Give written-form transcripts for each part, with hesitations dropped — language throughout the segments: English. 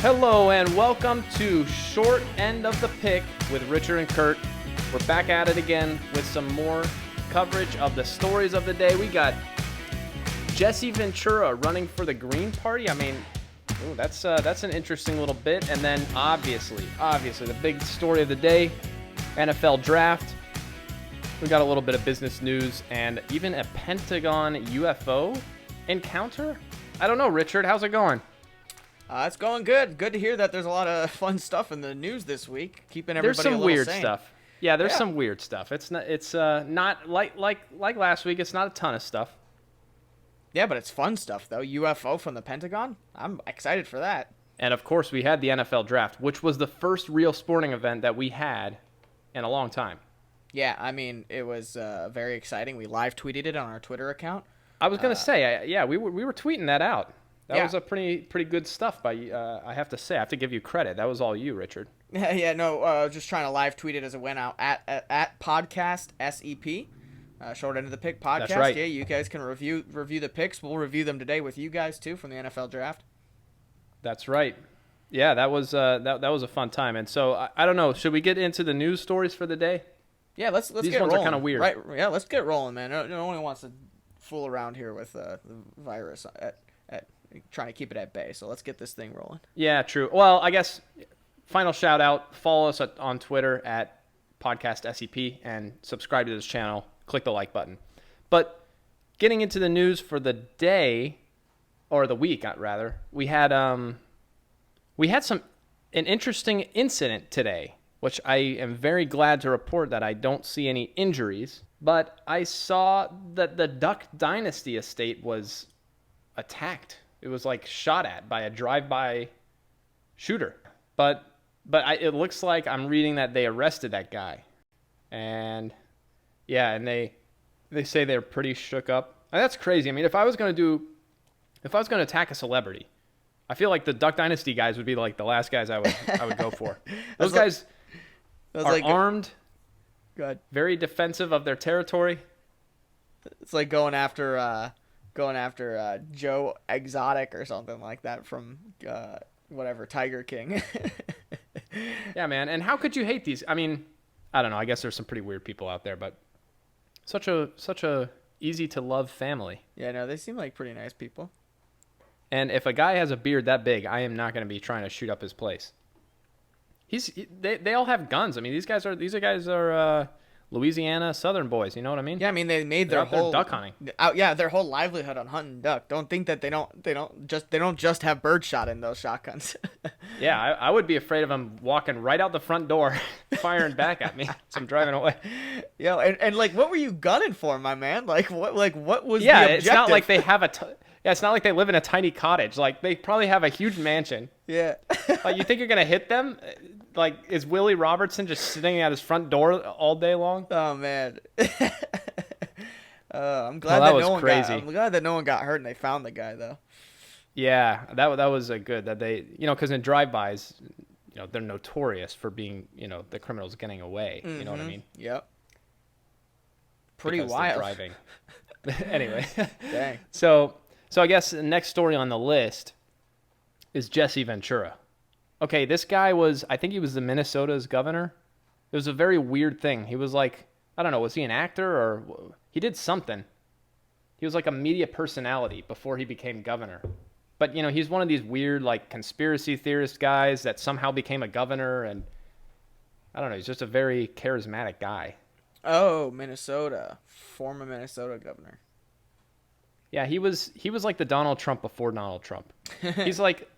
Hello and welcome to Short End of the Pick with Richard and Kurt. We're back at it again with some more coverage of the stories of the day. We got Jesse Ventura running for the Green Party. I mean, that's an interesting little bit. And then obviously, the big story of the day, NFL draft. We got a little bit of business news and even a Pentagon UFO encounter. I don't know, Richard, how's it going? It's going good. Good to hear that there's a lot of fun stuff in the news this week. Keeping everybody There's some a little weird sane. stuff. Yeah, there's some weird stuff. It's not like last week. It's not a ton of stuff. Yeah, but it's fun stuff though. UFO from the Pentagon. I'm excited for that. And of course, we had the NFL draft, which was the first real sporting event that we had in a long time. Yeah, I mean it was very exciting. We live tweeted it on our Twitter account. I was gonna say, we were tweeting that out. That Yeah. was a pretty good stuff by I have to say. I have to give you credit. That was all you, Richard. Just trying to live tweet it as it went out at podcast SEP. Short End of the Pick podcast. That's right. Yeah, you guys can review the picks. We'll review them today with you guys too from the NFL draft. That's right. Yeah, that was that was a fun time. And so I don't know. Should we get into the news stories for the day? Yeah, let's These get ones rolling. are kind of weird. Right? Yeah, let's get rolling, man. No one wants to fool around here with the virus at trying to keep it at bay. So let's get this thing rolling. Yeah, true. Well, I guess final shout out. Follow us on Twitter at Podcast SEP and subscribe to this channel. Click the like button. But getting into the news for the day, or the week, rather, we had an interesting incident today, which I am very glad to report that I don't see any injuries. But I saw that the Duck Dynasty estate was attacked. It was like shot at by a drive-by shooter. But it looks like I'm reading that they arrested that guy. And yeah, and they say they're pretty shook up. And that's crazy. I mean, if I was going to attack a celebrity, I feel like the Duck Dynasty guys would be like the last guys I would go for. Those guys are armed, very defensive of their territory. It's like going after Joe Exotic or something like that from whatever Tiger King. Yeah, man. And how could you hate these? I mean, I don't know. I guess there's some pretty weird people out there, but such a easy to love family. Yeah, no, they seem like pretty nice people. And if a guy has a beard that big, I am not going to be trying to shoot up his place. They all have guns. I mean, these guys are Louisiana Southern boys. You know what I mean? Yeah, I mean they made their whole duck hunting. Their whole livelihood on hunting duck. Don't think that they don't just have bird shot in those shotguns. Yeah, I would be afraid of them walking right out the front door, firing back at me as I'm driving away. Yeah, and like, what were you gunning for, my man? What was the objective? objective? It's not like they have it's not like they live in a tiny cottage. Like, they probably have a huge mansion. Yeah. Like, you think you're gonna hit them? Like, is Willie Robertson just sitting at his front door all day long? Oh man. I'm glad that no one got hurt and they found the guy though. Yeah, that was a good that they, because in drive-bys, they're notorious for being, the criminals getting away. Mm-hmm. You know what I mean? Yep. Pretty because wild. they're driving. Anyway. Dang. So I guess the next story on the list is Jesse Ventura. Okay, this guy I think he was the Minnesota's governor. It was a very weird thing. He was like, I don't know, was he an actor or he did something? He was like a media personality before he became governor. But, he's one of these weird, like, conspiracy theorist guys that somehow became a governor, and I don't know, he's just a very charismatic guy. Oh, Minnesota. Former Minnesota governor. Yeah, he was like the Donald Trump before Donald Trump. He's like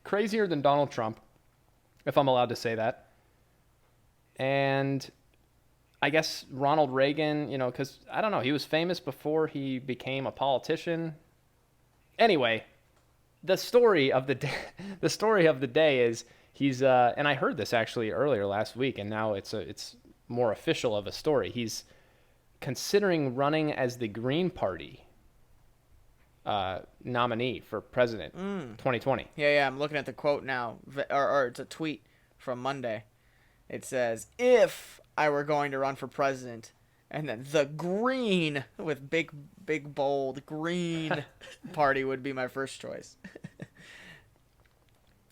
crazier than Donald Trump, if I'm allowed to say that. And I guess Ronald Reagan, because I don't know, he was famous before he became a politician. Anyway, the story of the day is he's and I heard this actually earlier last week, and now it's more official of a story. He's considering running as the Green Party nominee for president 2020. Yeah, I'm looking at the quote now, or it's a tweet from Monday. It says, "If I were going to run for president, and then the green with big bold green party would be my first choice."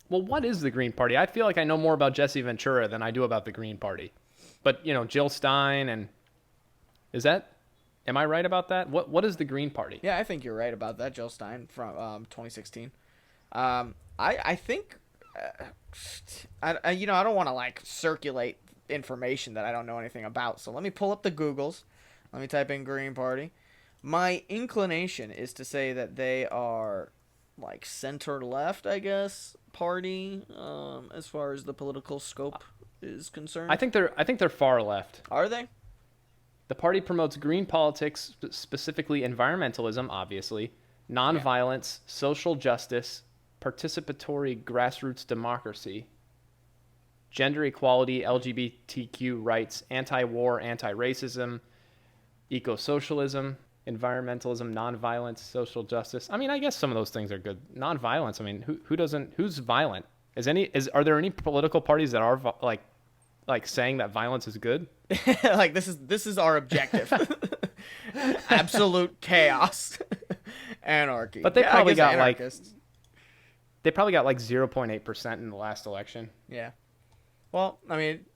Well, what is the Green Party? I feel like I know more about Jesse Ventura than I do about the Green Party. But, Jill Stein and am I right about that? What is the Green Party? Yeah, I think you're right about that. Jill Stein from 2016. I think I don't want to like circulate information that I don't know anything about. So let me pull up the Googles. Let me type in Green Party. My inclination is to say that they are like center left, I guess, party as far as the political scope is concerned. I think they're far left. Are they? The party promotes green politics, specifically environmentalism, obviously, nonviolence, social justice, participatory grassroots democracy, gender equality, LGBTQ rights, anti-war, anti-racism, eco-socialism, environmentalism, nonviolence, social justice. I mean, I guess some of those things are good. Nonviolence. I mean, who's violent? Are there any political parties that are like saying that violence is good? Like this is our objective. Absolute chaos. Anarchy. But they probably got like 0.8% in the last election. Yeah. Well, I mean,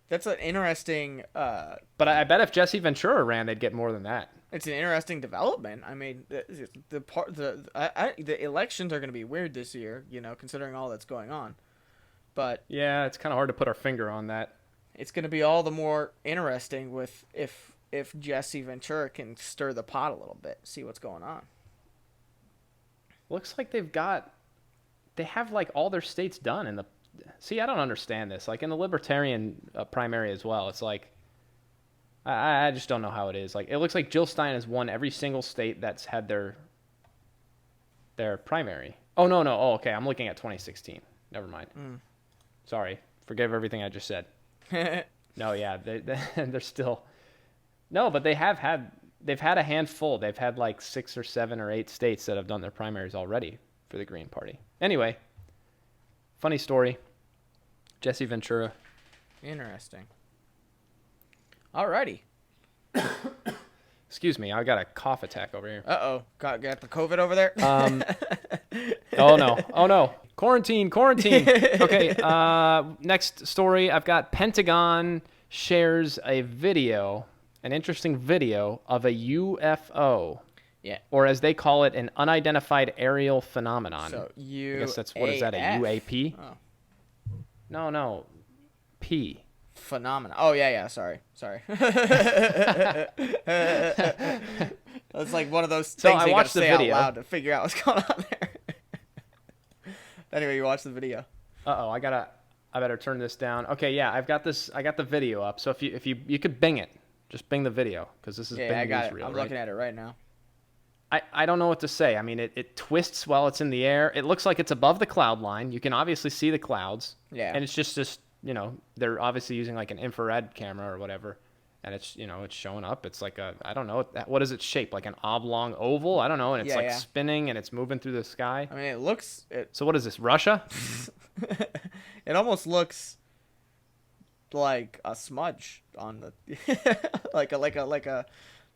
that's an interesting but I bet if Jesse Ventura ran, they'd get more than that. It's an interesting development. I mean, the elections are going to be weird this year, considering all that's going on. But yeah, it's kind of hard to put our finger on that. It's going to be all the more interesting with if Jesse Ventura can stir the pot a little bit, see what's going on. Looks like they have like all their states done in the. See, I don't understand this. Like in the Libertarian primary as well, it's like I just don't know how it is. Like it looks like Jill Stein has won every single state that's had their primary. Oh no. Oh, okay. I'm looking at 2016. Never mind. Sorry. Forgive everything I just said. No, yeah, they're still. No, but they've had a handful. They've had like 6 or 7 or 8 states that have done their primaries already for the Green Party. Anyway, funny story. Jesse Ventura. Interesting. Alrighty. Excuse me, I got a cough attack over here. Uh-oh. Got the COVID over there? Oh no. Quarantine. Okay, next story. I've got Pentagon shares an interesting video of a UFO. Yeah. Or as they call it, an unidentified aerial phenomenon. So I guess that's, what is that, a UAP? Oh. No. P. Phenomena. Oh, yeah, sorry. It's like one of those things you gotta say out loud to figure out what's going on there. Anyway, you watch the video. Uh-oh, I better turn this down. Okay, yeah, I got the video up. So if you could Bing it. Just Bing the video, because this is Bing I got Newsreel, it. I'm right? looking at it right now. I don't know what to say. I mean, it twists while it's in the air. It looks like it's above the cloud line. You can obviously see the clouds. Yeah. And it's just they're obviously using like an infrared camera or whatever. And it's showing up. It's like I don't know, what is its shape? Like an oblong oval? I don't know. And it's spinning and it's moving through the sky. I mean, So what is this, Russia? It almost looks like a smudge on the like a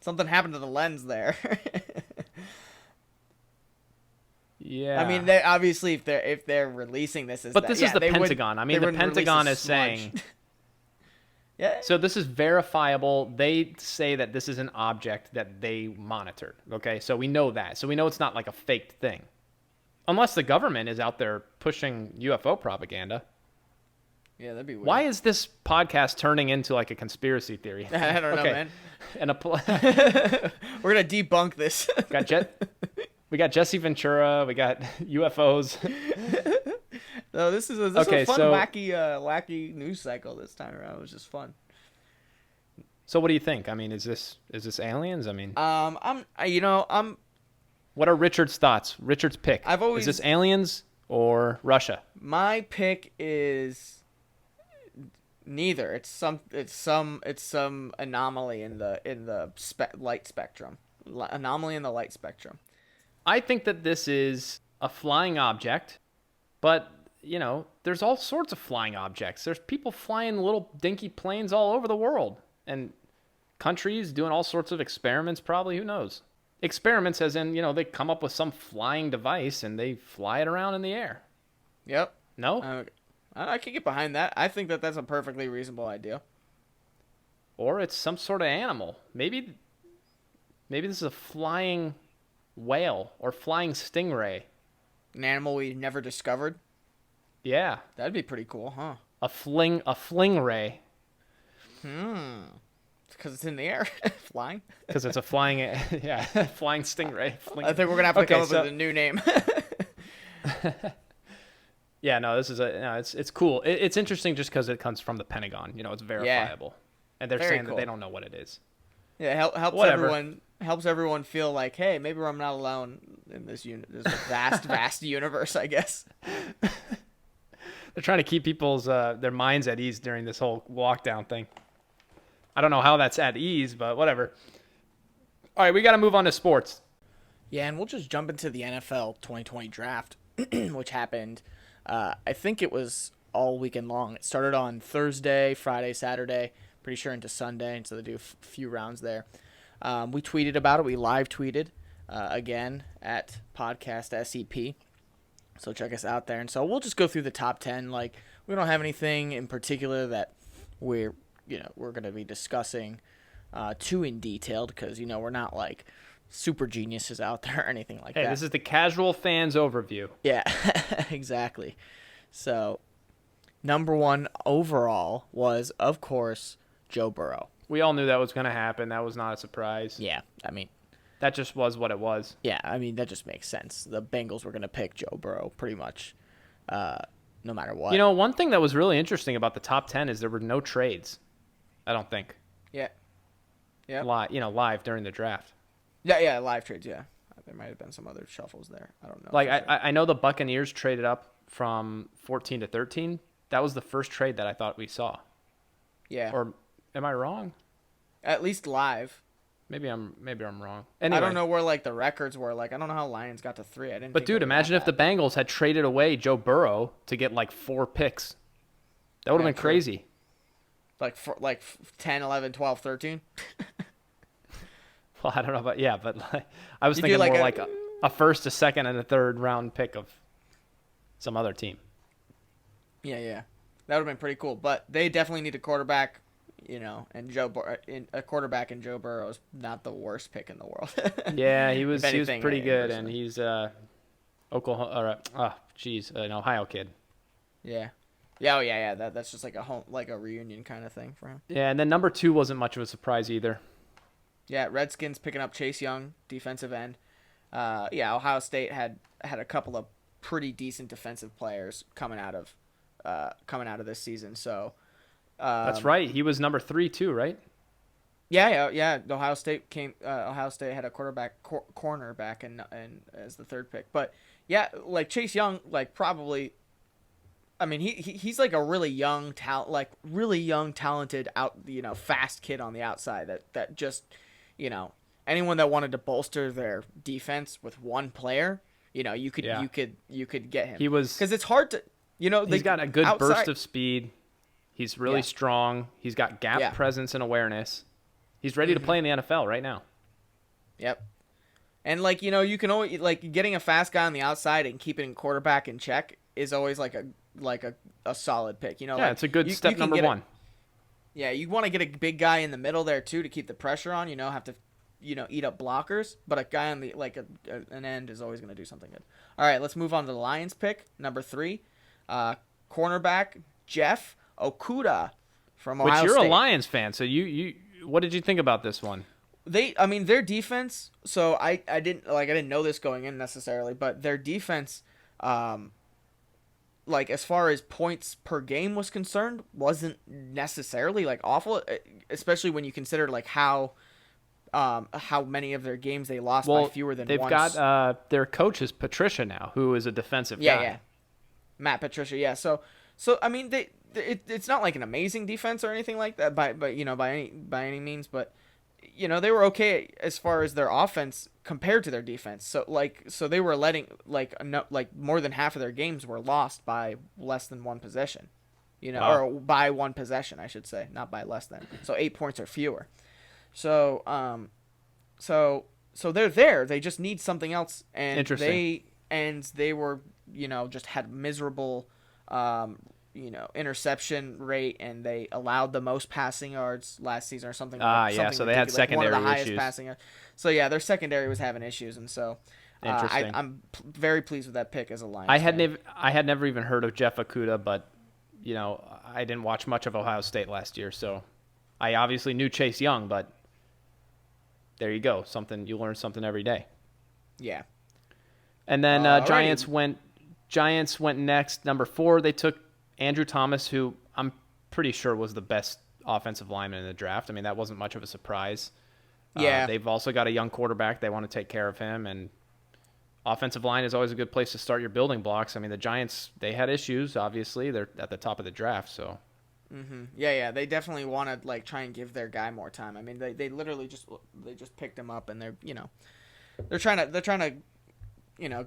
something happened to the lens there. Yeah. I mean, they obviously if they're releasing this as But this is the Pentagon. I mean, the Pentagon is saying. Yeah. So this is verifiable. They say that this is an object that they monitored. Okay, so we know that. So we know it's not like a faked thing, unless the government is out there pushing UFO propaganda. Yeah, that'd be weird. Why is this podcast turning into like a conspiracy theory? I don't know, man. And we're gonna debunk this. We got Jesse Ventura. We got UFOs. No, this is a fun, wacky news cycle this time around. It was just fun. So what do you think? I mean, is this aliens? I mean, What are Richard's thoughts? Richard's pick. Is this aliens or Russia? My pick is neither. It's some anomaly in the light spectrum. Anomaly in the light spectrum. I think that this is a flying object, but there's all sorts of flying objects. There's people flying little dinky planes all over the world, and countries doing all sorts of experiments, probably. Who knows? Experiments as in, they come up with some flying device and they fly it around in the air. Yep. No? I can get behind that. I think that's a perfectly reasonable idea. Or it's some sort of animal. Maybe this is a flying whale or flying stingray. An animal we never discovered. Yeah. That'd be pretty cool, huh? A fling ray. Because it's in the air, flying. Because it's a flying, yeah, flying stingray. I think we're gonna have to come up with a new name. Yeah, no, it's cool. It's interesting just because it comes from the Pentagon. It's verifiable, and they're Very saying cool. that they don't know what it is. Yeah, helps everyone feel like, hey, maybe I'm not alone in this vast universe, I guess. They're trying to keep people's their minds at ease during this whole lockdown thing. I don't know how that's at ease, but whatever. All right, we got to move on to sports. Yeah, and we'll just jump into the NFL 2020 draft, which happened, I think it was all weekend long. It started on Thursday, Friday, Saturday, pretty sure into Sunday, and so they do a few rounds there. We tweeted about it. We live tweeted again at Podcast SEP. So check us out there. And so we'll just go through the top 10. Like, we don't have anything in particular that we're going to be discussing too in detail because, we're not like super geniuses out there or anything like that. Hey, this is the casual fans overview. Yeah, exactly. So, number one overall was, of course, Joe Burrow. We all knew that was going to happen. That was not a surprise. Yeah, I mean, that just was what it was. Yeah, I mean, that just makes sense. The Bengals were going to pick Joe Burrow pretty much no matter what. One thing that was really interesting about the top 10 is there were no trades, I don't think. Yeah. Yeah. Live during the draft. Yeah, live trades, yeah. There might have been some other shuffles there. I don't know. Like, I know the Buccaneers traded up from 14 to 13. That was the first trade that I thought we saw. Yeah. Or am I wrong? At least live. Maybe I'm wrong. Anyway. I don't know where the records were. I don't know how Lions got to 3. But dude, imagine if the Bengals had traded away Joe Burrow to get 4 picks. That would have been crazy. 10, 11, 12, 13. Well, I don't know about but I was thinking more a first, a second, and a third round pick of some other team. Yeah. That would have been pretty cool. But they definitely need a quarterback. And a quarterback in Joe Burrow is not the worst pick in the world. Yeah, he was pretty good, and he's Oklahoma, an Ohio kid. Yeah. Yeah. That's just a reunion kind of thing for him. Yeah, and then number 2 wasn't much of a surprise either. Yeah, Redskins picking up Chase Young, defensive end. Ohio State had a couple of pretty decent defensive players coming out of this season. So. That's right. He was number 3 too, right? Yeah. Ohio State had a cornerback and as the 3rd pick. But yeah, Chase Young, probably. I mean, he's a really young talented fast kid on the outside that just, anyone that wanted to bolster their defense with one player, you could get him. He was, because it's hard to, he's got a good burst of speed. He's really strong. He's got gap presence and awareness. He's ready to play in the NFL right now. Yep. And you can always getting a fast guy on the outside and keeping quarterback in check is always a solid pick. It's a good step number 1. You want to get a big guy in the middle there too to keep the pressure on. Have to eat up blockers, but a guy on the an end is always going to do something good. All right, let's move on to the Lions pick number 3, cornerback Jeff Okudah from Ohio State. Which you're a Lions fan, so you what did you think about this one? Their defense. So I didn't know this going in necessarily, but their defense, as far as points per game was concerned, wasn't necessarily awful, especially when you consider how many of their games they lost by fewer than they've once. They've got their coach is Patricia now, who is a defensive guy. Yeah, Matt Patricia. Yeah, so I mean it's not an amazing defense or anything like that by any means, but they were okay as far as their offense compared to their defense. So they were letting more than half of their games were lost by less than one possession, or by one possession, I should say, not by less than. So 8 points or fewer. So they're there. They just need something else, and they were just had miserable interception rate, and they allowed the most passing yards last season or something. Yeah. Something So they had ridiculous, like one of secondary the highest issues. passing yards. So yeah, their secondary was having issues, and so Interesting. very pleased with that pick as a Lions I fan. had never even heard of Jeff Okudah, but I didn't watch much of Ohio State last year, so I obviously knew Chase Young, but there you go. You learn something every day. Yeah. And then Alrighty. Giants went next. Number 4, they took Andrew Thomas, who I'm pretty sure was the best offensive lineman in the draft. I mean, that wasn't much of a surprise. Yeah. They've also got a young quarterback. They want to take care of him, and offensive line is always a good place to start your building blocks. I mean, the Giants, they had issues, obviously. They're at the top of the draft, so. Yeah. They definitely want to like try and give their guy more time. I mean, they literally just picked him up, and they're trying to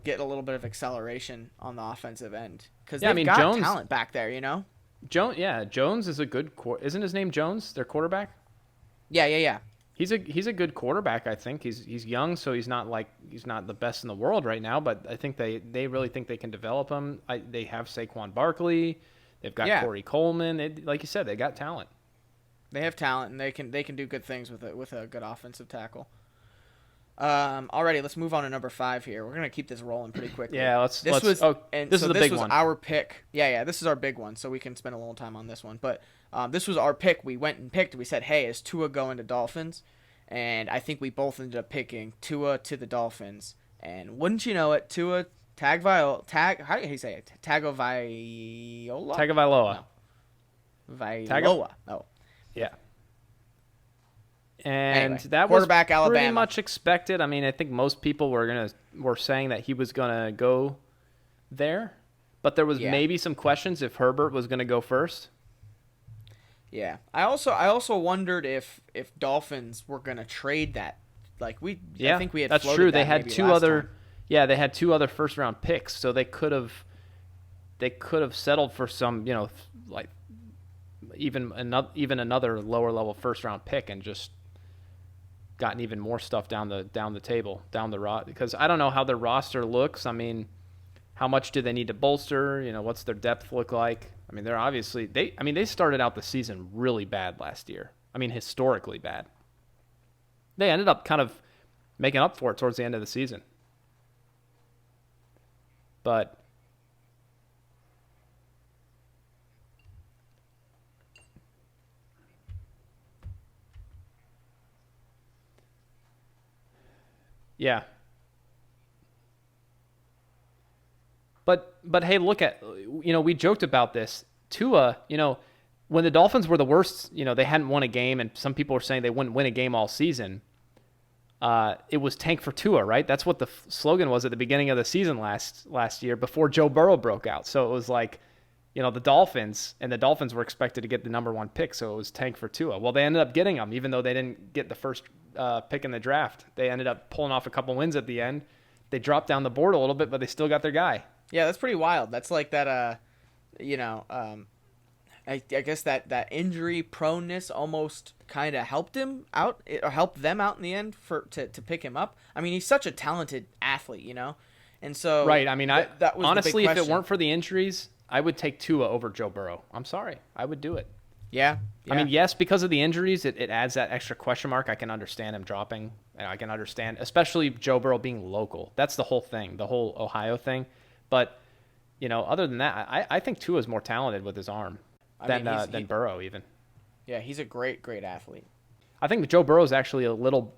get a little bit of acceleration on the offensive end because they've got Jones, talent back there. Jones is a good isn't his name Jones, their quarterback? Yeah. He's a good quarterback, I think. He's young, so he's not the best in the world right now, but I think they really think they can develop him. They have Saquon Barkley, they've got Corey Coleman. Like you said, they got talent. They have talent, and they can do good things with a good offensive tackle. Alrighty, let's move on to number 5 here. We're gonna keep this rolling pretty quickly. Yeah, This was the big one. Our pick. Yeah, this is our big one, so we can spend a little time on this one. But this was our pick. We went and picked. We said, hey, is Tua going to Dolphins? And I think we both ended up picking Tua to the Dolphins. And wouldn't you know it, Tua how do you say it? Tagovailoa. Tagovailoa. No. Vailoa. Oh. Yeah. And Anyway, that was quarterback, pretty Alabama. much expected. I mean, I think most people were saying that he was gonna go there, but there was maybe some questions if Herbert was gonna go first. Yeah. I also wondered if Dolphins were gonna trade that. Like I think we had. That's floated true. That They had maybe two last other. time. Yeah, they had 2 other first round picks, so they could have settled for some, like even another lower level first round pick and just gotten even more stuff down the table, because I don't know how their roster looks. I mean, how much do they need to bolster? What's their depth look like? I mean, they started out the season really bad last year. I mean, historically bad. They ended up kind of making up for it towards the end of the season. But yeah. But hey, look at, we joked about this. Tua, when the Dolphins were the worst, they hadn't won a game, and some people were saying they wouldn't win a game all season. It was tank for Tua, right? That's what the slogan was at the beginning of the season last year before Joe Burrow broke out. So it was like, the Dolphins were expected to get the number 1 pick, so it was tank for Tua. Well, they ended up getting him, even though they didn't get the first pick in the draft. They ended up pulling off a couple wins at the end. They dropped down the board a little bit, but they still got their guy. Yeah, that's pretty wild. That's like that. I guess that injury proneness almost kind of helped him out, or helped them out in the end to pick him up. I mean, he's such a talented athlete, and so right. I mean, that was honestly, the big if it weren't for the injuries, I would take Tua over Joe Burrow. I'm sorry, I would do it. Yeah. I mean, yes, because of the injuries, it adds that extra question mark. I can understand him dropping. And I can understand, especially Joe Burrow being local. That's the whole thing, the whole Ohio thing. But, other than that, I think Tua is more talented with his arm than Burrow even. Yeah, he's a great athlete. I think Joe Burrow is actually a little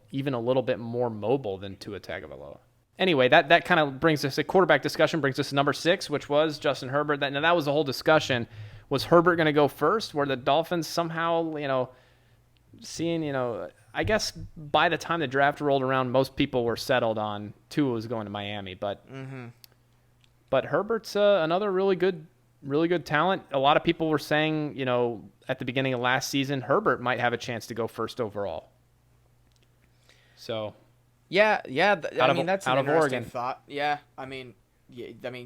bit more mobile than Tua Tagovailoa. Anyway, that kind of brings us, a quarterback discussion brings us to number 6, which was Justin Herbert. That was the whole discussion. Was Herbert going to go first? Were the Dolphins somehow, I guess by the time the draft rolled around, most people were settled on Tua was going to Miami. But Herbert's another really good talent. A lot of people were saying, at the beginning of last season, Herbert might have a chance to go first overall. So, yeah. That's an interesting Oregon thought. Yeah,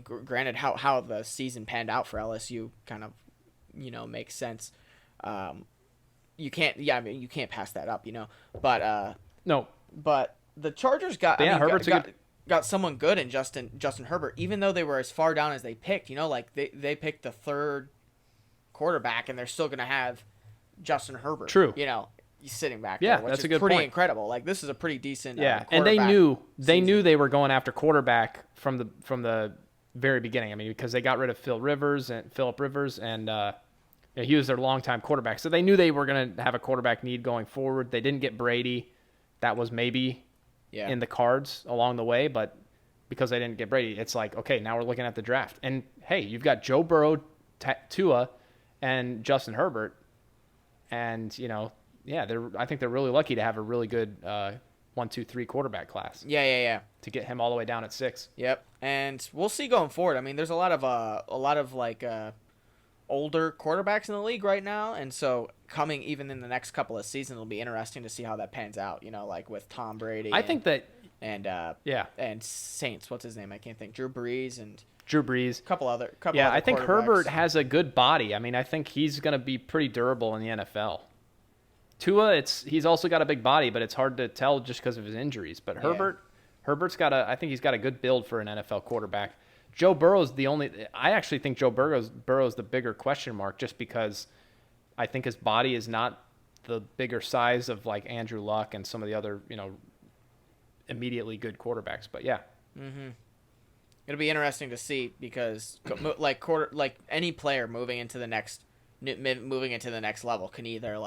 granted, how the season panned out for LSU kind of, makes sense. You can't pass that up, But no. But the Chargers got. Herbert's got someone good in Justin Herbert, even though they were as far down as they picked. Like they picked the third quarterback, and they're still going to have Justin Herbert. True. He's sitting back Yeah, there, which that's is a good pretty point. incredible. Like, this is a pretty decent and they knew season. they were going after quarterback from the very beginning. I mean, because they got rid of Philip Rivers, and he was their longtime quarterback. So they knew they were going to have a quarterback need going forward. They didn't get Brady. That was maybe in the cards along the way, but because they didn't get Brady, it's like, okay, now we're looking at the draft. And, hey, you've got Joe Burrow, Tua, and Justin Herbert. And, I think they're really lucky to have a really good 1, 2, 3 quarterback class. Yeah. To get him all the way down at 6. Yep. And we'll see going forward. I mean, there's a lot of older quarterbacks in the league right now, and so coming even in the next couple of seasons, it'll be interesting to see how that pans out. Like with Tom Brady. Think that. And Saints. What's his name? I can't think. Drew Brees. A couple other. I think Herbert has a good body. I mean, I think he's going to be pretty durable in the NFL. Tua, he's also got a big body, but it's hard to tell just because of his injuries. But Herbert's I think he's got a good build for an NFL quarterback. Joe Burrow's I actually think Joe Burrow's the bigger question mark, just because I think his body is not the bigger size of like Andrew Luck and some of the other, immediately good quarterbacks. But yeah. Mm-hmm. It'll be interesting to see, because like any player moving into the next level can either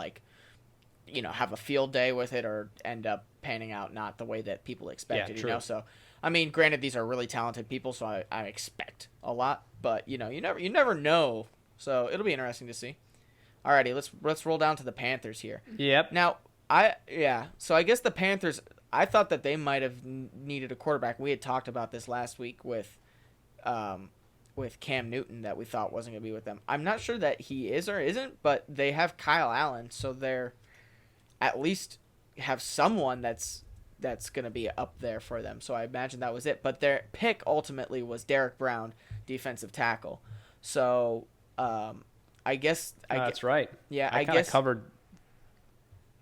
have a field day with it or end up panning out not the way that people expected. True. So I mean, granted, these are really talented people, so I expect a lot, but you never know. So it'll be interesting to see. Alrighty, let's roll down to the Panthers here. Yep. Now so I guess the Panthers, I thought that they might have needed a quarterback. We had talked about this last week with Cam Newton, that we thought wasn't going to be with them. I'm not sure that he is or isn't, but they have Kyle Allen, so they're at least have someone that's going to be up there for them. So I imagine that was it. But their pick ultimately was Derek Brown, defensive tackle. So I guess that's right. Yeah, I guess covered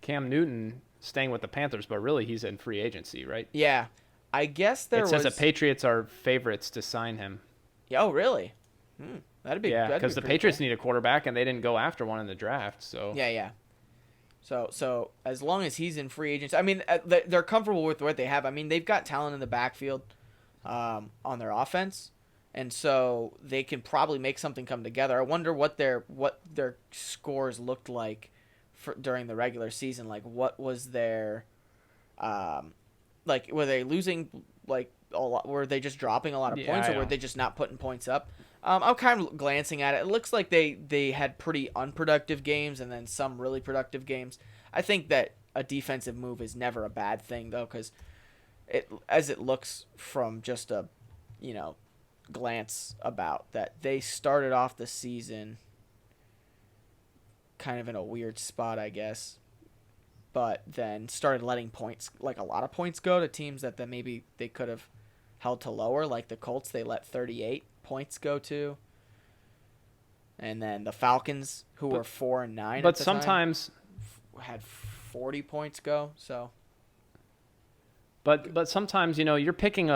Cam Newton staying with the Panthers, but really he's in free agency, right? Yeah, I guess it says the Patriots are favorites to sign him. Yeah, oh really? That'd be because the Patriots need a quarterback and they didn't go after one in the draft. So yeah. So as long as he's in free agency, I mean, they're comfortable with what they have. I mean, they've got talent in the backfield on their offense, and so they can probably make something come together. I wonder what their scores looked like during the regular season. Like, what was their were they losing like a lot? Were they just dropping a lot of points, or were they just not putting points up? I'm kind of glancing at it. It looks like they had pretty unproductive games and then some really productive games. I think that a defensive move is never a bad thing, though, because as it looks from just a glance about that, they started off the season kind of in a weird spot, I guess, but then started letting points, like a lot of points, go to teams that then maybe they could have held to lower, like the Colts. They let 38 points go to, and then the Falcons, who were 4-9, but sometimes had 40 points go. So, but sometimes you're picking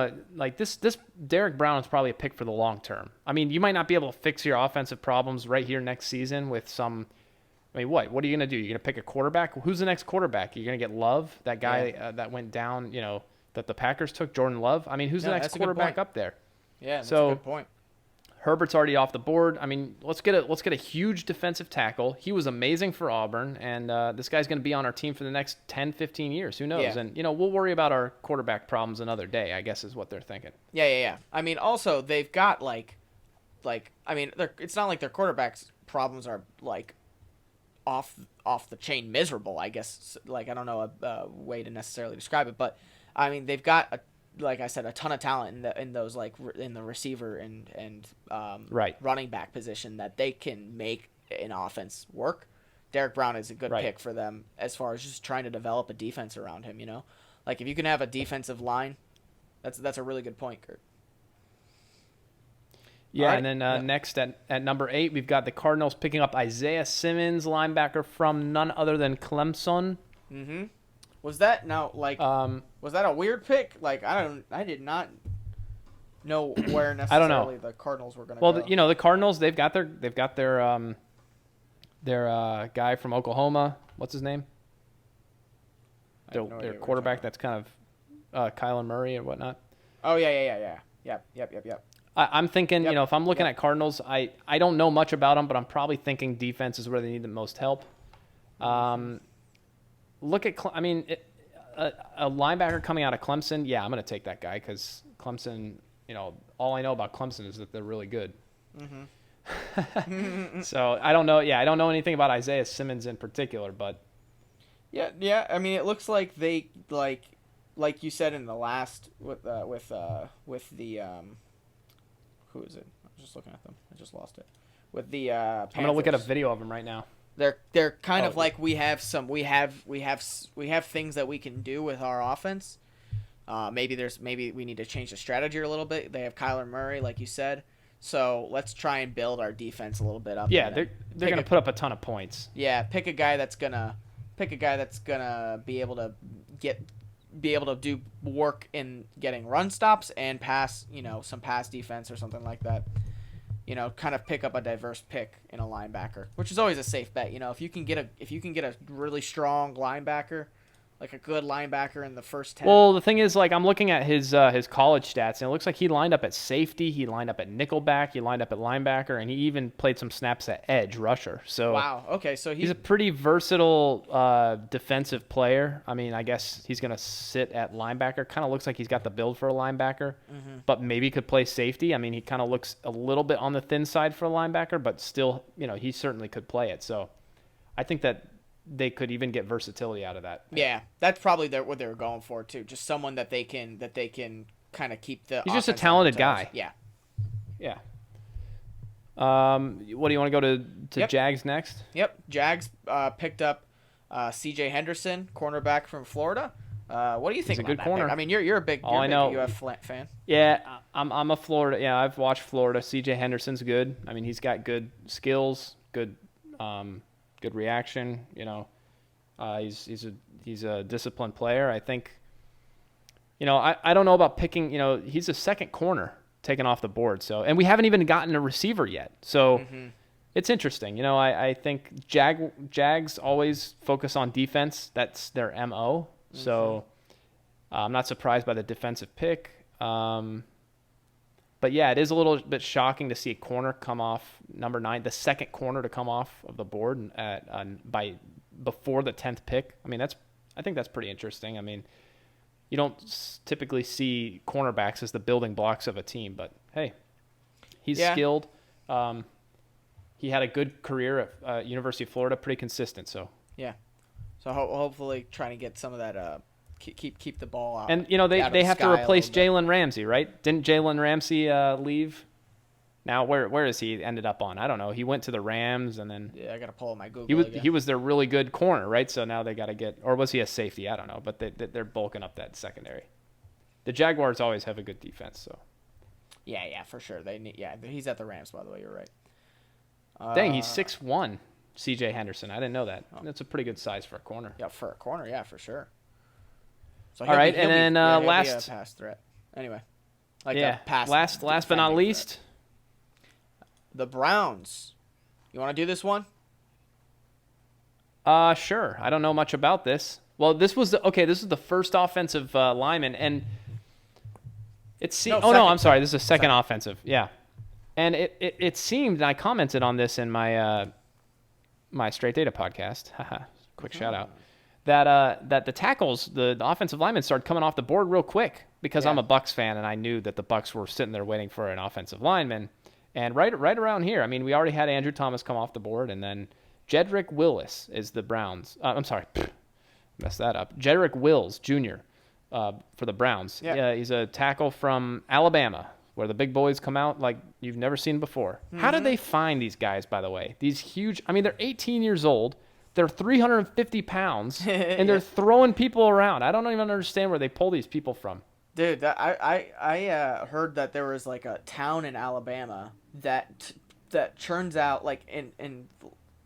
this Derek Brown is probably a pick for the long term. I mean, you might not be able to fix your offensive problems right here next season with some. I mean, what are you gonna do? You're gonna pick a quarterback? Who's the next quarterback? You're gonna get Love, that guy that went down. That the Packers took, Jordan Love. I mean, who's the next quarterback up there? Yeah, that's a good point. Herbert's already off the board. I mean, let's get a huge defensive tackle. He was amazing for Auburn, and this guy's going to be on our team for the next 10, 15 years. Who knows? Yeah. And, we'll worry about our quarterback problems another day, I guess is what they're thinking. Yeah. I mean, also, they've got, it's not like their quarterback's problems are, off the chain miserable, I guess. I don't know a way to necessarily describe it, but, I mean, they've got like I said, a ton of talent in those in the receiver and running back position that they can make an offense work. Derek Brown is a good pick for them as far as just trying to develop a defense around him. If you can have a defensive line, that's a really good point, Kurt. Yeah, right. And then next at number 8, we've got the Cardinals picking up Isaiah Simmons, linebacker from none other than Clemson. Mm-hmm. Was that now like Um, was that a weird pick? Like I did not know where I don't know. necessarily the Cardinals were going to Well, go. the Cardinals, they've got their guy from Oklahoma. What's his name? I have no idea Their what you're quarterback. talking That's kind of Kyler Murray or whatnot. about. Oh yeah. Yep. I'm thinking, Yep. if I'm looking at Cardinals, I don't know much about them, but I'm probably thinking defense is where they need the most help. Look at, a linebacker coming out of Clemson. Yeah, I'm going to take that guy because Clemson, all I know about Clemson is that they're really good. So I don't know. Yeah, I don't know anything about Isaiah Simmons in particular, but Yeah. I mean, it looks like they like you said in the last with the who is it? I was just looking at them. I just lost it. With the Panthers. I'm going to look at a video of him right now. They're kind of Oh. like we have things that we can do with our offense. Maybe we need to change the strategy a little bit. They have Kyler Murray, like you said. So let's try and build our defense a little bit up. Yeah, and they're pick going to put up a ton of points. Yeah, pick a guy that's gonna be able to do work in getting run stops and pass, some pass defense or something like that. Kind of pick up a diverse pick in a linebacker, which is always a safe bet. If you can get a really strong linebacker, like a good linebacker in the first 10. Well, the thing is, I'm looking at his college stats, and it looks like he lined up at safety, he lined up at nickelback, he lined up at linebacker, and he even played some snaps at edge rusher. So wow. Okay, so he's a pretty versatile defensive player. I mean, I guess he's going to sit at linebacker. Kind of looks like he's got the build for a linebacker, but maybe could play safety. I mean, he kind of looks a little bit on the thin side for a linebacker, but still, he certainly could play it. So I think that they could even get versatility out of that. Yeah, that's probably what they were going for too. Just someone that they can kind of keep the. He's just a offense on talented their toes. guy. Yeah. Yeah. What do you want to go to Yep. Jags next? Yep. Jags picked up C.J. Henderson, cornerback from Florida. What do you think He's a about good that corner. pick? I mean, you're a big UF fan. Yeah, I'm a Florida. Yeah, I've watched Florida. C.J. Henderson's good. I mean, he's got good skills, good reaction. He's a disciplined player. I think. I don't know about picking. He's a second corner taken off the board. So, and we haven't even gotten a receiver yet. So. It's interesting. I think Jags always focus on defense. That's their MO. So I'm not surprised by the defensive pick. But yeah, it is a little bit shocking to see a corner come off number 9, the second corner to come off of the board before the 10th pick. I mean, I think that's pretty interesting. I mean, you don't typically see cornerbacks as the building blocks of a team, but hey, he's skilled. He had a good career at University of Florida, pretty consistent. So yeah, so hopefully trying to get some of that keep the ball out. And they have to replace Jalen Ramsey, right? Didn't Jalen Ramsey leave? Now where is he ended up on? I don't know. He went to the Rams and then I gotta pull up my Google. He was their really good corner, right? So now they got to get, or was he a safety? I don't know, but they're bulking up that secondary. The Jaguars always have a good defense, so. Yeah, for sure. He's at the Rams, by the way. You're right. Dang, he's 6'1", C.J. Henderson. I didn't know that. That's a pretty good size for a corner. Yeah, for a corner, yeah, for sure. So all right, and then last he'll be a pass threat. Anyway, last but not least, the Browns. You want to do this one? Sure. I don't know much about this. Well, this is the first offensive lineman, and it's I'm sorry. This is a second offensive. Yeah. And it seemed, and I commented on this in my my Straight Data podcast, quick shout out, that the tackles, the offensive linemen started coming off the board real quick because I'm a Bucs fan and I knew that the Bucs were sitting there waiting for an offensive lineman. And right around here, I mean, we already had Andrew Thomas come off the board, and then Jedrick Willis is the Browns. I'm sorry, messed that up. Jedrick Wills Jr. For the Browns. Yeah, he's a tackle from Alabama, where the big boys come out like you've never seen before. How do they find these guys, by the way? These huge, I mean, they're 18 years old. They're 350 pounds, and they're throwing people around. I don't even understand where they pull these people from. Dude, I heard that there was like a town in Alabama that churns out, like in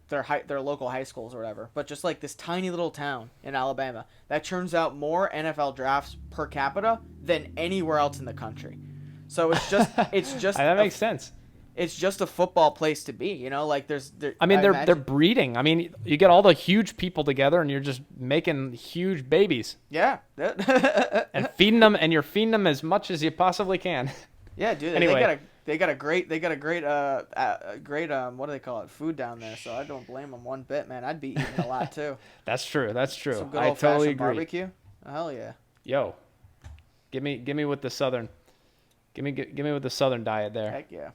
their local high schools or whatever, but just like this tiny little town in Alabama that churns out more NFL drafts per capita than anywhere else in the country. So it's just That makes sense. It's just a football place to be, you know. Like they're breeding. I mean, you get all the huge people together, and you're just making huge babies. Yeah. And feeding them, and you're feeding them as much as you possibly can. Yeah, dude. Anyway. They got a great what do they call it? Food down there. So I don't blame them one bit, man. I'd be eating a lot too. That's true. Some good I totally agree. barbecue. Oh, hell yeah. Yo, give me with the southern. Give me with the southern diet there. Heck yeah.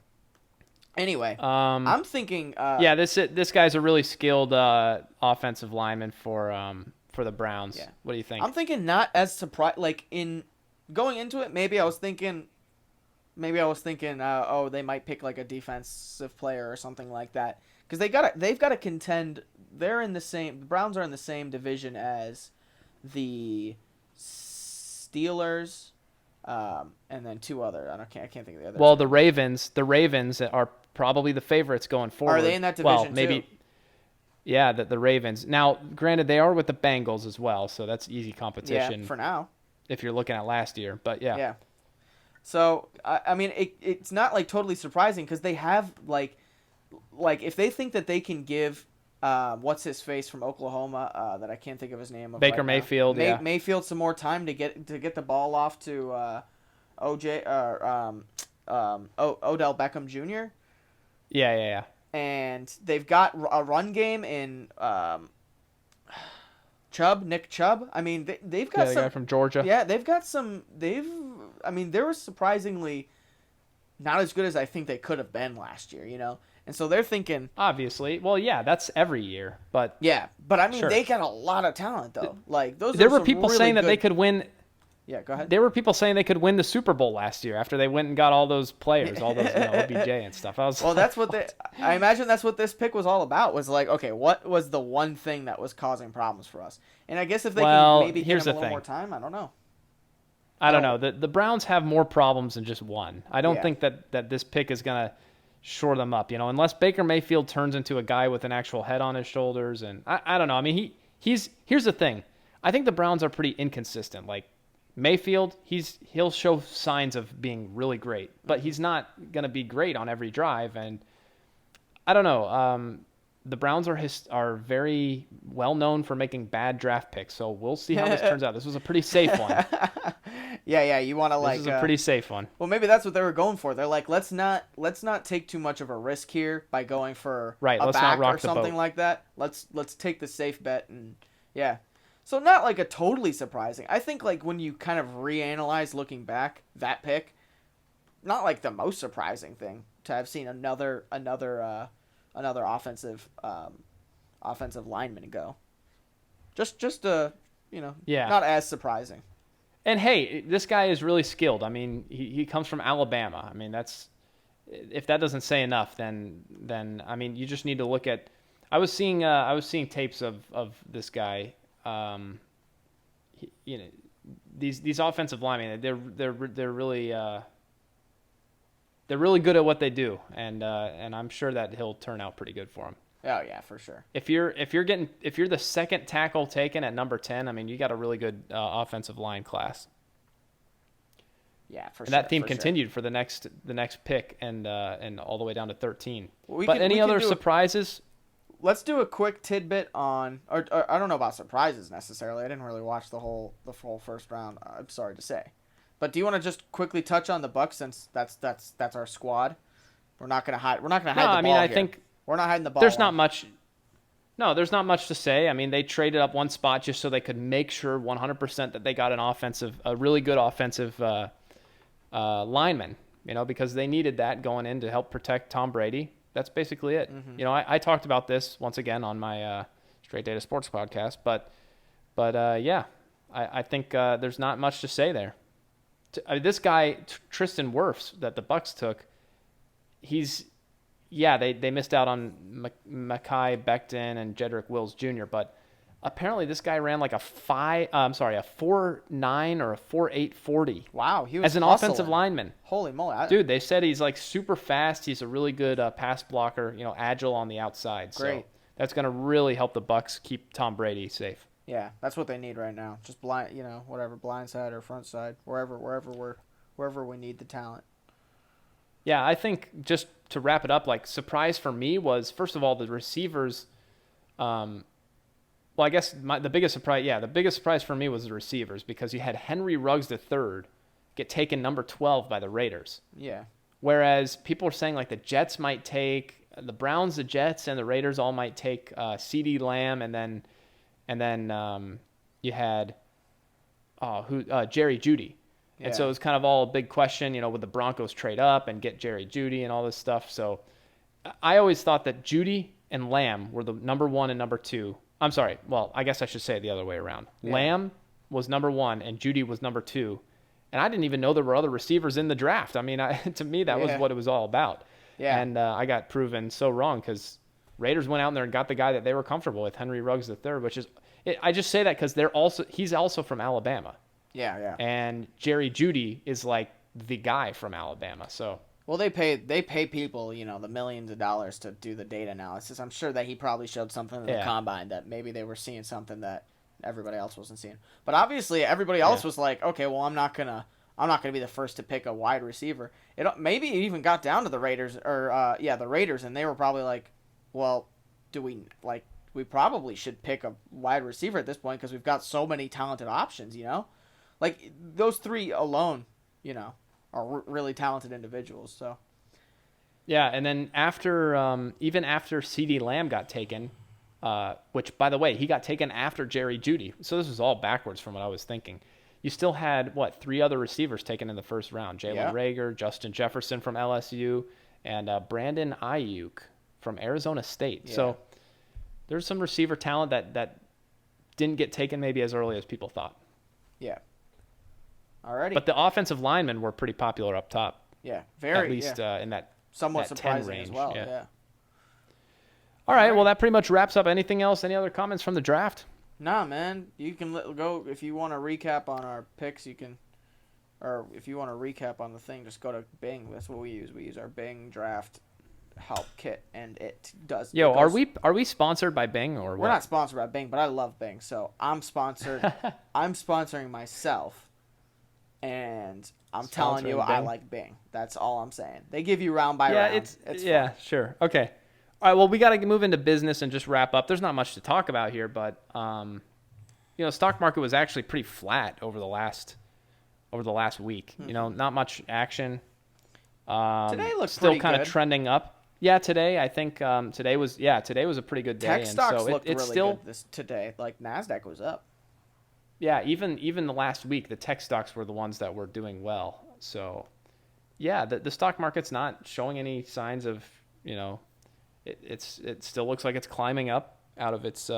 Anyway, I'm thinking. Yeah, this guy's a really skilled offensive lineman for the Browns. Yeah. What do you think? I'm thinking not as surprised. Like in going into it, maybe I was thinking, oh, they might pick like a defensive player or something like that, because they've got to contend. The Browns are in the same division as the Steelers, and then two other. I can't think of the others. Well, the Ravens are probably the favorites going forward. Are they in that division well, maybe, too? Yeah, the Ravens. Now, granted, they are with the Bengals as well, so that's easy competition. Yeah, for now. If you're looking at last year, but yeah. Yeah. So I mean, it's not like totally surprising, because they have like if they think that they can give what's his face from Oklahoma that I can't think of his name. Baker Mayfield. Yeah. Mayfield some more time to get the ball off to Odell Beckham Jr. Yeah. And they've got a run game in Nick Chubb. I mean, they've got the some guy from Georgia. Yeah, they've got some. I mean, they were surprisingly not as good as I think they could have been last year, you know. And so they're thinking, obviously, well, yeah, that's every year, but yeah, but I mean, sure. they got a lot of talent though. Like those. There were people saying that they could win. Yeah, go ahead. There were people saying they could win the Super Bowl last year after they went and got all those players, all those OBJ and stuff. That's what I imagine that's what this pick was all about. Was like, okay, what was the one thing that was causing problems for us? And I guess if they can maybe give them a little more time, I don't know. I don't know. The Browns have more problems than just one. I don't think that this pick is gonna shore them up. You know, unless Baker Mayfield turns into a guy with an actual head on his shoulders, and I don't know. I mean, here's the thing. I think the Browns are pretty inconsistent. Like Mayfield, he'll show signs of being really great, but he's not gonna be great on every drive. And I don't know. The Browns are very well known for making bad draft picks, so we'll see how this turns out. This was a pretty safe one. Yeah. You want to This is a pretty safe one. Well, maybe that's what they were going for. They're like, let's not take too much of a risk here by going for a let's back not rock or the something boat. like that. Let's take the safe bet, and yeah. So not like a totally surprising. I think like when you kind of reanalyze looking back, that pick, not like the most surprising thing to have seen another offensive lineman go. Just not as surprising. And hey, this guy is really skilled. I mean, he comes from Alabama. I mean, if that doesn't say enough, then I mean, you just need to look at. I was seeing tapes of this guy. These offensive linemen, they're really good at what they do, and I'm sure that he'll turn out pretty good for him. Oh yeah, for sure. If you're the second tackle taken at number 10, I mean, you got a really good offensive line class. Yeah, for sure. And that theme continued sure. for the next pick and all the way down to 13. Well, any other surprises? Let's do a quick tidbit on, or I don't know about surprises necessarily. I didn't really watch the full first round. I'm sorry to say, but do you want to just quickly touch on the Bucs, since that's our squad? We're not gonna hide. We're not gonna hide the ball. I mean, I here. think we're not hiding the ball. There's not much. No, there's not much to say. I mean, they traded up one spot just so they could make sure 100% that they got a really good offensive lineman. You know, because they needed that going in to help protect Tom Brady. That's basically it. Mm-hmm. You know, I talked about this once again on my Straight Data Sports podcast, but yeah, I think there's not much to say there. This guy, Tristan Wirfs, that the Bucs took, they missed out on Mekhi Becton and Jedrick Wills Jr., but apparently this guy ran like a 4.9 or a 4.8 40. Wow, he was as an hustling. Offensive lineman. Holy moly. Dude, they said he's like super fast. He's a really good pass blocker, agile on the outside. Great. So that's going to really help the Bucs keep Tom Brady safe. Yeah, that's what they need right now. Just blind, whatever, blind side or front side, wherever we need the talent. Yeah, I think just to wrap it up, like surprise for me was first of all the receivers. Well, I guess the biggest surprise for me was the receivers because you had Henry Ruggs III get taken number 12 by the Raiders. Yeah. Whereas people are saying like the Jets might take the Browns, the Jets, and the Raiders all might take CeeDee Lamb, and then you had Jerry Jeudy. Yeah. And so it was kind of all a big question, would the Broncos trade up and get Jerry Jeudy and all this stuff? So I always thought that Jeudy and Lamb were the number 1 and number 2. I'm sorry. Well, I guess I should say it the other way around. Yeah. Lamb was number 1 and Jeudy was number 2. And I didn't even know there were other receivers in the draft. I mean, to me, that was what it was all about. Yeah. And I got proven so wrong because Raiders went out there and got the guy that they were comfortable with, Henry Ruggs III, which is I just say that because he's also from Alabama. Yeah, yeah. And Jerry Jeudy is like the guy from Alabama. So well, they pay people, the millions of dollars to do the data analysis. I'm sure that he probably showed something in the combine that maybe they were seeing something that everybody else wasn't seeing. But obviously, everybody else was like, okay, well, I'm not gonna be the first to pick a wide receiver. Maybe it even got down to the Raiders the Raiders, and they were probably like, well, we probably should pick a wide receiver at this point because we've got so many talented options, Like, those three alone, are really talented individuals. So. Yeah, and then even after CeeDee Lamb got taken, which, by the way, he got taken after Jerry Jeudy. So this was all backwards from what I was thinking. You still had, 3 other receivers taken in the first round. Jalen Reagor, Justin Jefferson from LSU, and Brandon Ayuk from Arizona State. Yeah. So there's some receiver talent that didn't get taken maybe as early as people thought. Yeah. Alrighty. But the offensive linemen were pretty popular up top. Yeah, at least in that somewhat that surprising 10 range. As well. Yeah. All right. Well, that pretty much wraps up. Anything else? Any other comments from the draft? Nah, man. You can go if you want to recap on our picks. You can, or if you want to recap on the thing, just go to Bing. That's what we use. We use our Bing draft help kit, and it does. Yo, are we sponsored by Bing or what? We're not sponsored by Bing, but I love Bing, so I'm sponsored. I'm sponsoring myself. And I'm telling you, I like Bing. That's all I'm saying. They give you round by round. It's fun. Sure. Okay. All right, well, we got to move into business and just wrap up. There's not much to talk about here, but stock market was actually pretty flat over the last week. Not much action. Today looks still kind of trending up. Yeah, today I think today was a pretty good day. Tech stocks looked really good today. Like Nasdaq was up. Yeah, even the last week, the tech stocks were the ones that were doing well. So, yeah, the stock market's not showing any signs of, it still looks like it's climbing up out of its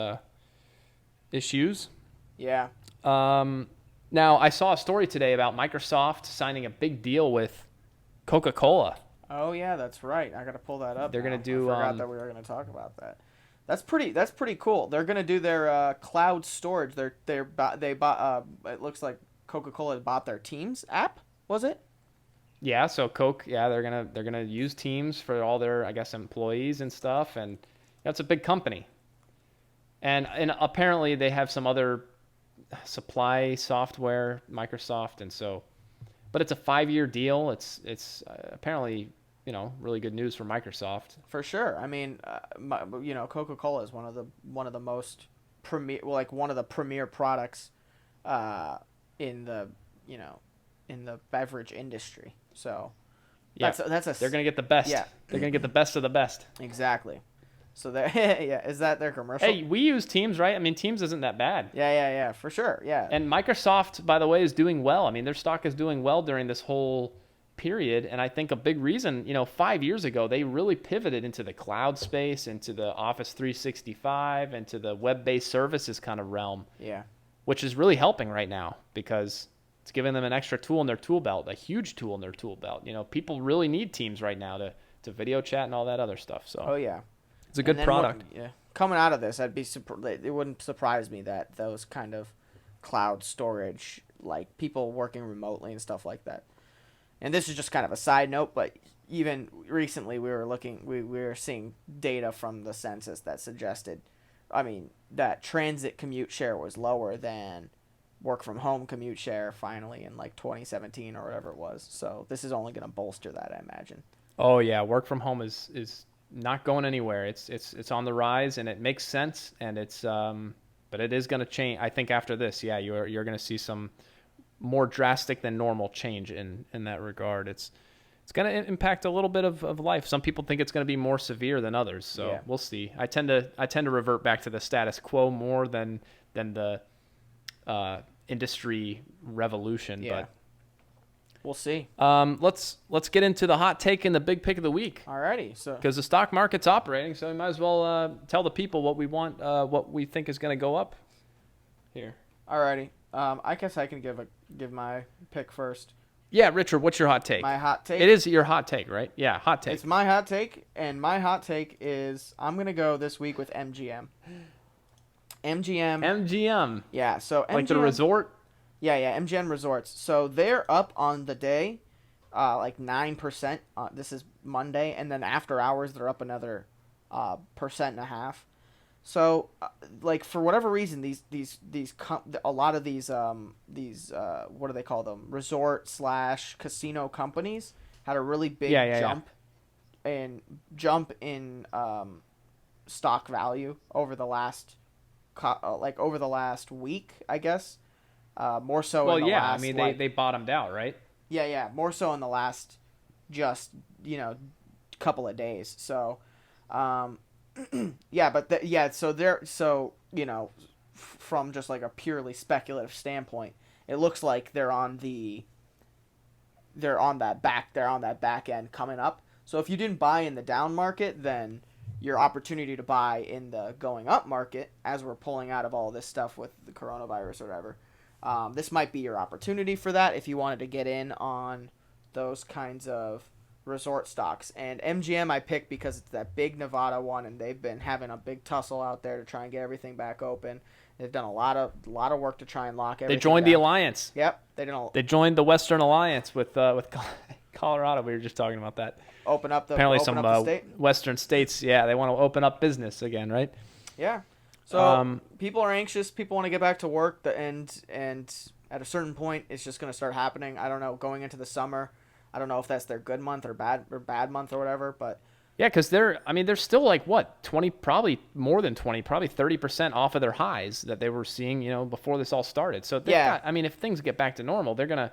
issues. Yeah. Now, I saw a story today about Microsoft signing a big deal with Coca-Cola. Oh, yeah, that's right. I got to pull that up. They're going to do... I forgot that we were going to talk about that. That's pretty cool. They're gonna do their cloud storage. They bought. It looks like Coca-Cola bought their Teams app. Was it? Yeah. So Coke. Yeah, they're gonna use Teams for all their, I guess, employees and stuff. And it's a big company. And apparently they have some other supply software, Microsoft, and so. But it's a 5-year deal. It's apparently. Really good news for Microsoft. For sure. I mean, Coca-Cola is one of the most premier, one of the premier products, in the beverage industry. So, yeah, they're gonna get the best. Yeah, they're gonna get the best of the best. Exactly. So is that their commercial? Hey, we use Teams, right? I mean, Teams isn't that bad. Yeah, for sure. Yeah. And Microsoft, by the way, is doing well. I mean, their stock is doing well during this whole period, and I think a big reason, 5 years ago, they really pivoted into the cloud space, into the Office 365, into the web-based services kind of realm. Yeah. Which is really helping right now because it's giving them an extra tool in their tool belt, a huge tool in their tool belt. People really need Teams right now to video chat and all that other stuff. So. Oh yeah. It's a good product. Coming out of this, it wouldn't surprise me that those kind of cloud storage, like people working remotely and stuff like that. And this is just kind of a side note, but even recently we were seeing data from the census that suggested, I mean, that transit commute share was lower than work from home commute share finally in like 2017 or whatever it was. So this is only going to bolster that, I imagine. Oh yeah, work from home is not going anywhere. It's on the rise, and it makes sense, and it's but it is going to change. I think after this, yeah, you're going to see some more drastic than normal change in that regard. It's going to impact a little bit of life. Some people think it's going to be more severe than others, so Yeah. we'll see. I tend to revert back to the status quo more than the industry revolution. Yeah. We'll see. But let's get into the hot take and the big pick of the week. Alrighty. So Because the stock market's operating, so we might as well tell the people what we want, what we think is going to go up here. alrighty. I guess I can give my pick first. Yeah, Richard, what's your hot take? My hot take. It is your hot take, right? Yeah, hot take. It's my hot take, and my hot take is I'm gonna go this week with MGM. MGM. MGM, Yeah. So MGM. like the resort. Yeah. MGM Resorts. So they're up on the day, like 9%. This is Monday, and then after hours they're up another 1.5%. So, like for whatever reason, a lot of these what do they call them? Resort / casino companies had a really big jump in stock value over the last week, I guess. More so. Well, in the yeah, last, I mean like, they bottomed out, right? yeah, more so in the last just couple of days. So, yeah, but from just like a purely speculative standpoint, it looks like they're on that back end coming up. So if you didn't buy in the down market, then your opportunity to buy in the going up market, as we're pulling out of all this stuff with the coronavirus or whatever, this might be your opportunity for that if you wanted to get in on those kinds of resort stocks. And MGM I picked because it's that big Nevada one, and they've been having a big tussle out there to try and get everything back open. They've done a lot of work to try and lock everything. They joined down. the alliance. Yep, They joined the Western Alliance with Colorado. We were just talking about that. Apparently Some the state. Western states, yeah, they want to open up business again, right? Yeah. So people are anxious. People want to get back to work. And at a certain point, it's just going to start happening. I don't know. Going into the summer, I don't know if that's their good month or bad month or whatever. But yeah, because they're still like what 20, probably more than 20, probably 30% off of their highs that they were seeing, before this all started. So if things get back to normal, they're gonna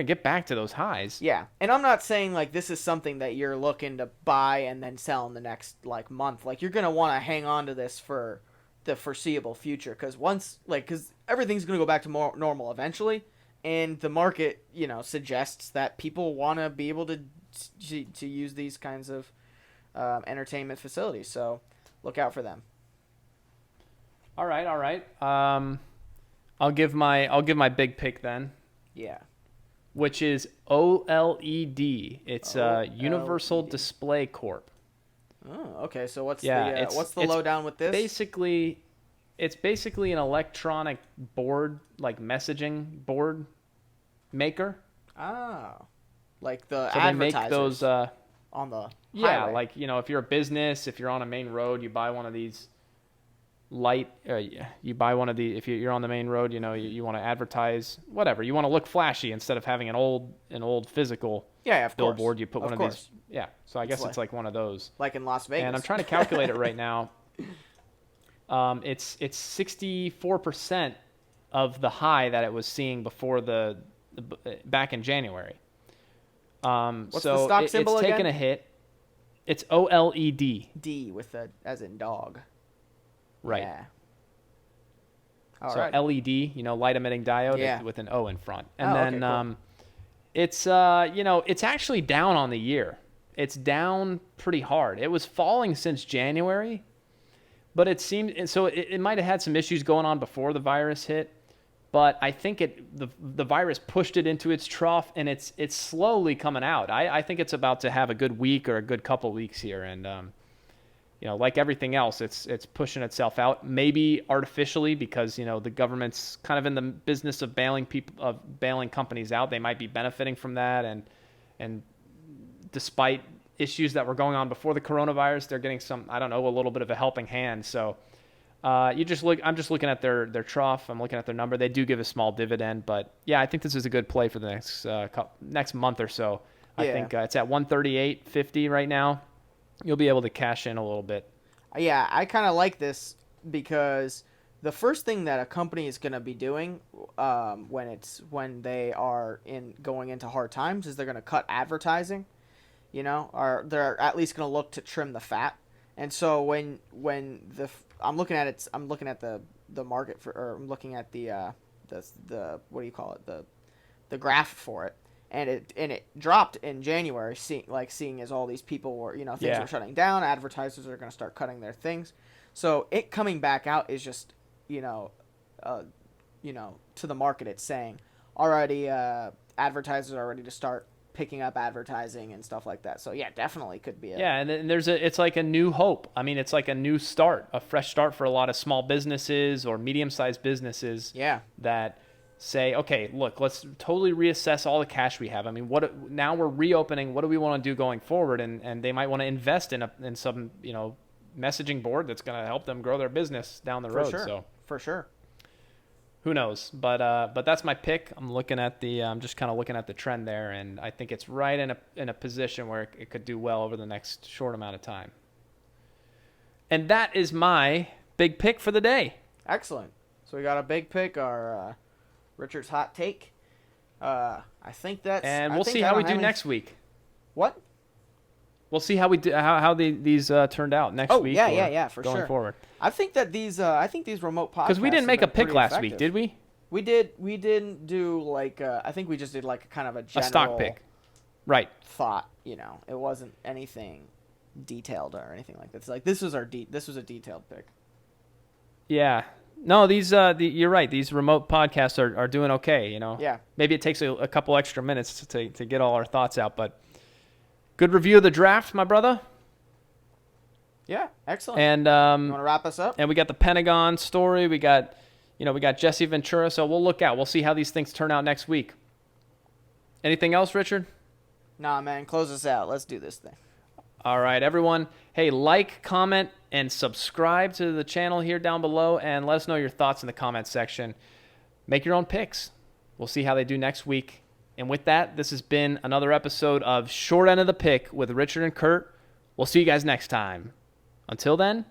get back to those highs. Yeah, and I'm not saying like this is something that you're looking to buy and then sell in the next like month. Like you're gonna want to hang on to this for the foreseeable future, because everything's gonna go back to more normal eventually, and the market suggests that people want to be able to use these kinds of entertainment facilities. So look out for them. All right. I'll give my big pick then. Yeah. Which is OLED. It's Universal OLED. Display Corp. Oh, okay. So what's it's the lowdown with this? It's basically an electronic board, like messaging board maker. Oh, like the So they make those. on the Yeah, highway. like if you're a business, if you're on a main road, you buy one of these light. You buy one of the if you're on the main road, you want to advertise whatever. You want to look flashy instead of having an old physical of billboard. course. You put Of one course. of these. Yeah, so I guess it's like one of those. Like in Las Vegas. And I'm trying to calculate it right now. It's 64% of the high that it was seeing before the back in January. What's So the stock symbol it's taken again? a hit. It's OLED. D with the as in dog. Right. Yeah. All So right. LED, light emitting diode Yeah. with an O in front. And Oh, then okay, cool. it's it's actually down on the year. It's down pretty hard. It was falling since January, but it seemed so it might have had some issues going on before the virus hit, but I think the virus pushed it into its trough, and it's slowly coming out. I think it's about to have a good week or a good couple weeks here, and like everything else, it's pushing itself out, maybe artificially, because the government's kind of in the business of bailing companies out. They might be benefiting from that and despite issues that were going on before the coronavirus, they're getting a little bit of a helping hand. So I'm just looking at their trough. I'm looking at their number. They do give a small dividend, but yeah, I think this is a good play for the next month or so. I think it's at 138.50 right now. You'll be able to cash in a little bit. Yeah, I kind of like this because the first thing that a company is going to be doing when they are going into hard times is they're going to cut advertising, or they're at least going to look to trim the fat. And so I'm looking at the market I'm looking at the what do you call it, the graph for it. And it dropped in January, seeing as all these people were, things were shutting down, advertisers are going to start cutting their things. So it coming back out is just, to the market, it's saying already advertisers are ready to start picking up advertising and stuff like that. So yeah, definitely could be and then it's like a new hope. I mean, it's like a new start, a fresh start for a lot of small businesses or medium-sized businesses. Yeah. That say, okay, look, let's totally reassess all the cash we have. I mean, now we're reopening. What do we want to do going forward? And they might want to invest in some messaging board that's going to help them grow their business down the road. Sure. So for sure, who knows? But that's my pick. I'm just kind of looking at the trend there, and I think it's right in a position where it could do well over the next short amount of time. And that is my big pick for the day. Excellent. So we got a big pick. Our Richard's hot take. I think that's. And we'll see how we do next week. What? We'll see how we do how these turned out next week. Yeah, for going sure. Forward. I think that these remote podcasts. Because we didn't make a pick last week, did we? We did. We didn't do I think we just did like kind of a general stock pick. Right. Thought. It wasn't anything detailed or anything like that. It's like this was a detailed pick. Yeah. No, you're right. These remote podcasts are doing okay, Yeah. Maybe it takes a couple extra minutes to get all our thoughts out, but good review of the draft, my brother. Yeah, excellent. And you want to wrap us up? And we got the Pentagon story. We got Jesse Ventura, so we'll look out. We'll see how these things turn out next week. Anything else, Richard? Nah, man, close us out. Let's do this thing. All right, everyone. Hey, like, comment, and subscribe to the channel here down below, and let us know your thoughts in the comments section. Make your own picks. We'll see how they do next week. And with that, this has been another episode of Short End of the Pick with Richard and Kurt. We'll see you guys next time. Until then,